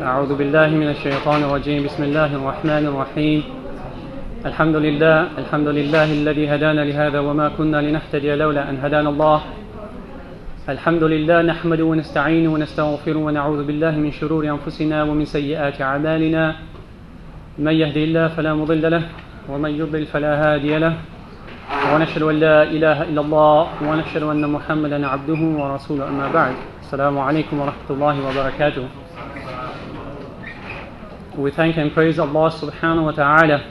أعوذ بالله من الشيطان الرجيم. بسم الله الرحمن الرحيم. الحمد لله الذي هدانا لهذا وما كنا لنهتدي لولا أن هدانا الله. الحمد لله نحمده ونستعينه ونستغفره ونعوذ بالله من شرور أنفسنا ومن سيئات أعمالنا. من يهدي الله فلا مضل له ومن يضلل فلا هادي له، ونشهد أن لا إله إلا الله ونشهد أن محمدا عبده ورسوله. أما بعد. السلام عليكم ورحمة الله وبركاته. We thank and praise Allah subhanahu wa ta'ala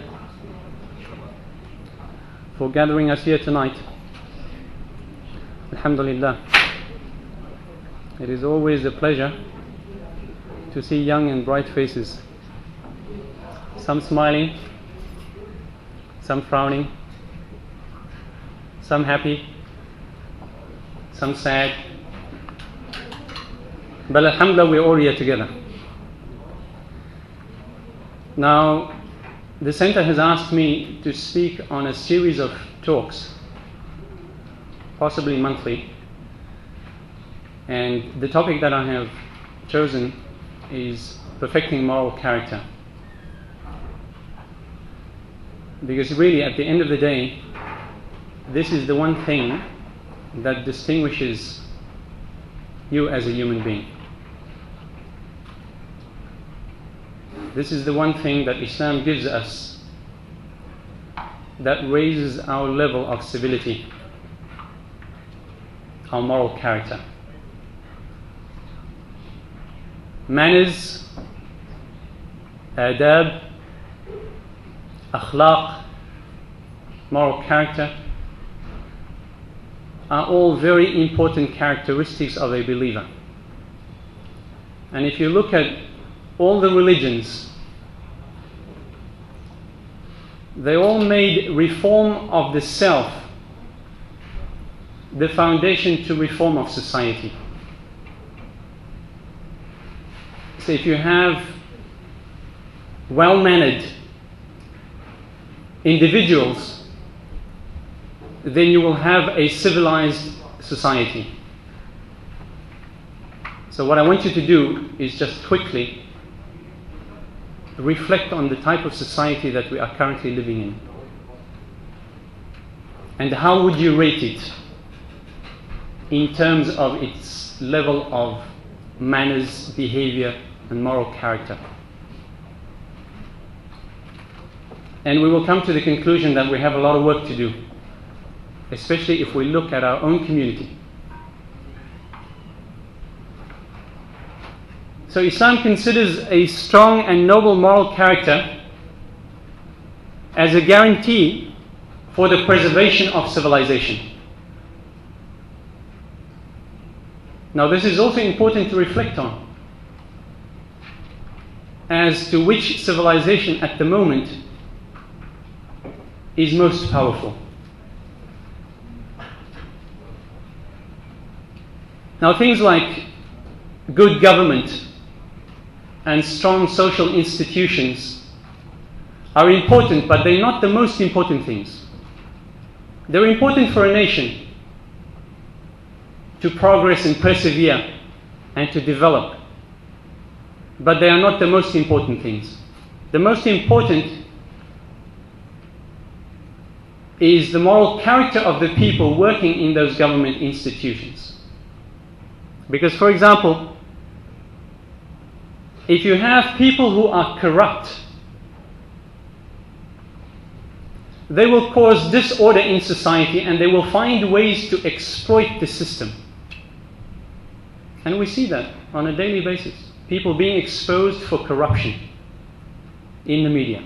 for gathering us here tonight. Alhamdulillah. It is always a pleasure to see young and bright faces. Some smiling, some frowning, some happy, some sad. But alhamdulillah, we're all here together. Now, the center has asked me to speak on a series of talks, possibly monthly, and the topic that I have chosen is perfecting moral character. Because really, at the end of the day, this is the one thing that distinguishes you as a human being. This is the one thing that Islam gives us that raises our level of civility, our moral character. Manners, adab, akhlaq, moral character are all very important characteristics of a believer. And if you look at all the religions, they all made reform of the self the foundation to reform of society. So if you have well-mannered individuals, then you will have a civilized society. So what I want you to do is just quickly reflect on the type of society that we are currently living in. And how would you rate it in terms of its level of manners, behavior, and moral character? And we will come to the conclusion that we have a lot of work to do, especially if we look at our own community. So Islam considers a strong and noble moral character as a guarantee for the preservation of civilization. Now this is also important to reflect on as to which civilization at the moment is most powerful. Now things like good government and strong social institutions are important, but they're not the most important things. They're important for a nation to progress and persevere and to develop, but they are not the most important things. The most important is the moral character of the people working in those government institutions. Because, for example, if you have people who are corrupt, they will cause disorder in society and they will find ways to exploit the system. And we see that on a daily basis. People being exposed for corruption in the media.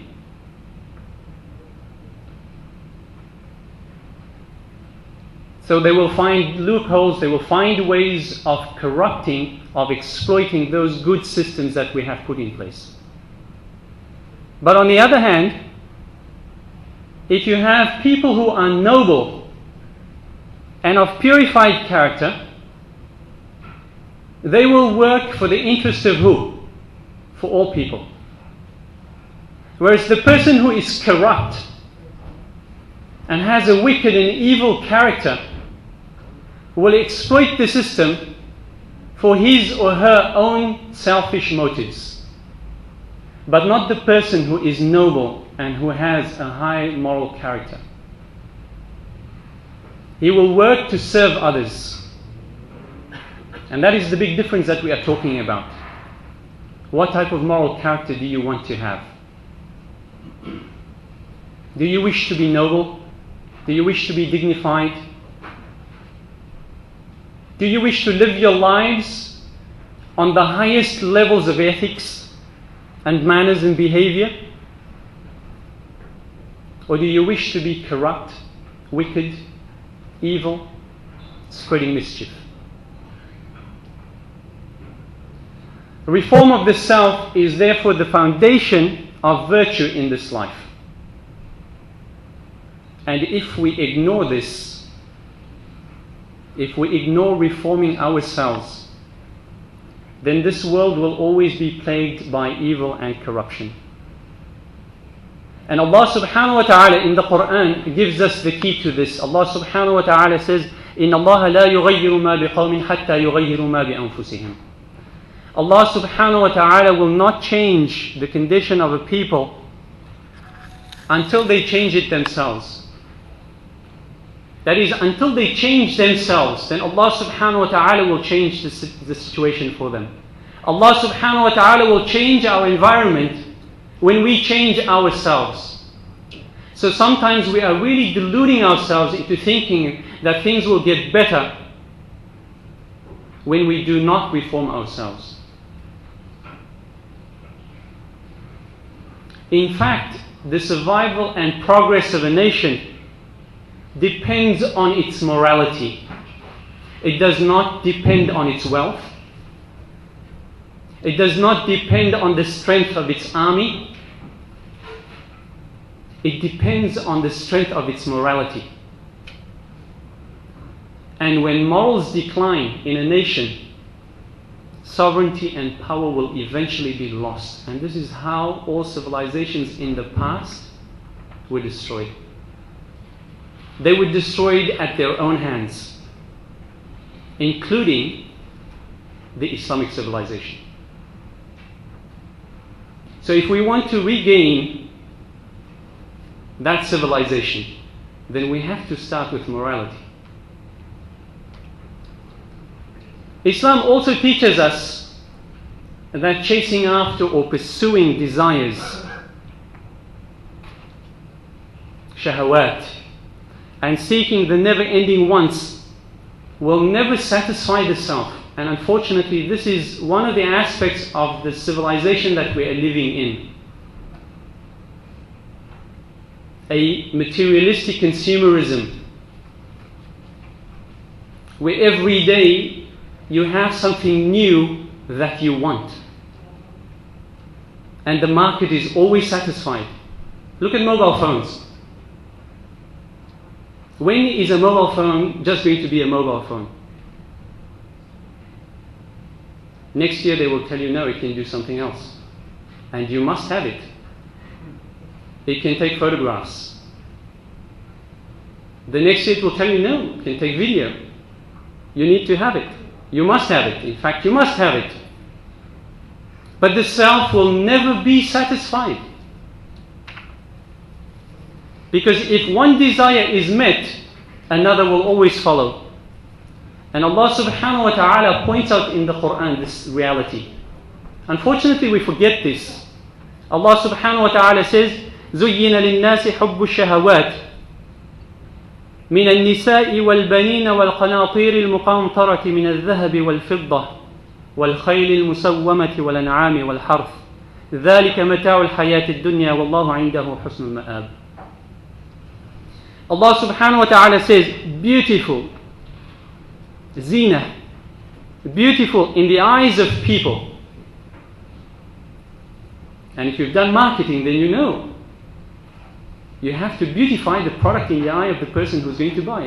So they will find loopholes, they will find ways of corrupting, of exploiting those good systems that we have put in place. But on the other hand, if you have people who are noble and of purified character, they will work for the interest of who? For all people. Whereas the person who is corrupt and has a wicked and evil character will exploit the system for his or her own selfish motives, but not the person who is noble and who has a high moral character. He will work to serve others. And that is the big difference that we are talking about. What type of moral character do you want to have? Do you wish to be noble? Do you wish to be dignified? Do you wish to live your lives on the highest levels of ethics and manners and behavior? Or do you wish to be corrupt, wicked, evil, spreading mischief? Reform of the self is therefore the foundation of virtue in this life. And if we ignore this, if we ignore reforming ourselves, then this world will always be plagued by evil and corruption. And Allah subhanahu wa ta'ala in the Quran gives us the key to this. Allah subhanahu wa ta'ala says, إِنَّ اللَّهَ لَا يُغَيِّرُ مَا بِقَوْمٍ حَتَّى يُغَيِّرُوا مَا بِأَنفُسِهِمْ. Allah subhanahu wa ta'ala will not change the condition of a people until they change it themselves. That is, until they change themselves, then Allah subhanahu wa ta'ala will change the situation for them. Allah subhanahu wa ta'ala will change our environment when we change ourselves. So sometimes we are really deluding ourselves into thinking that things will get better when we do not reform ourselves. In fact, the survival and progress of a nation depends on its morality. It does not depend on its wealth. It does not depend on the strength of its army. It depends on the strength of its morality. And when morals decline in a nation, sovereignty and power will eventually be lost. And this is how all civilizations in the past were destroyed. They were destroyed at their own hands, including the Islamic civilization. So if we want to regain that civilization, then we have to start with morality. Islam also teaches us that chasing after or pursuing desires, shahawat, and seeking the never-ending wants will never satisfy the self. And unfortunately, this is one of the aspects of the civilization that we are living in. A materialistic consumerism, where every day you have something new that you want. And the market is always satisfied. Look at mobile phones. When is a mobile phone just going to be a mobile phone? Next year they will tell you, no, it can do something else. And you must have it. It can take photographs. The next year it will tell you, no, it can take video. You need to have it. You must have it. In fact, you must have it. But the self will never be satisfied. Because if one desire is met, another will always follow. And Allah subhanahu wa ta'ala points out in the Quran this reality. Unfortunately, we forget this. Allah subhanahu wa ta'ala says, زُيِّنَ لِلنَّاسِ حُبُّ الشَّهَوَاتِ من النساء والبنين والقناطير المقنطرة من الذهب والفضة والخيل المسومة والأنعام والحرث ذلك متاع الحياة الدنيا والله عنده حسن المآب. Allah subhanahu wa ta'ala says, beautiful, zina, beautiful in the eyes of people. And if you've done marketing, then you know. You have to beautify the product in the eye of the person who's going to buy it.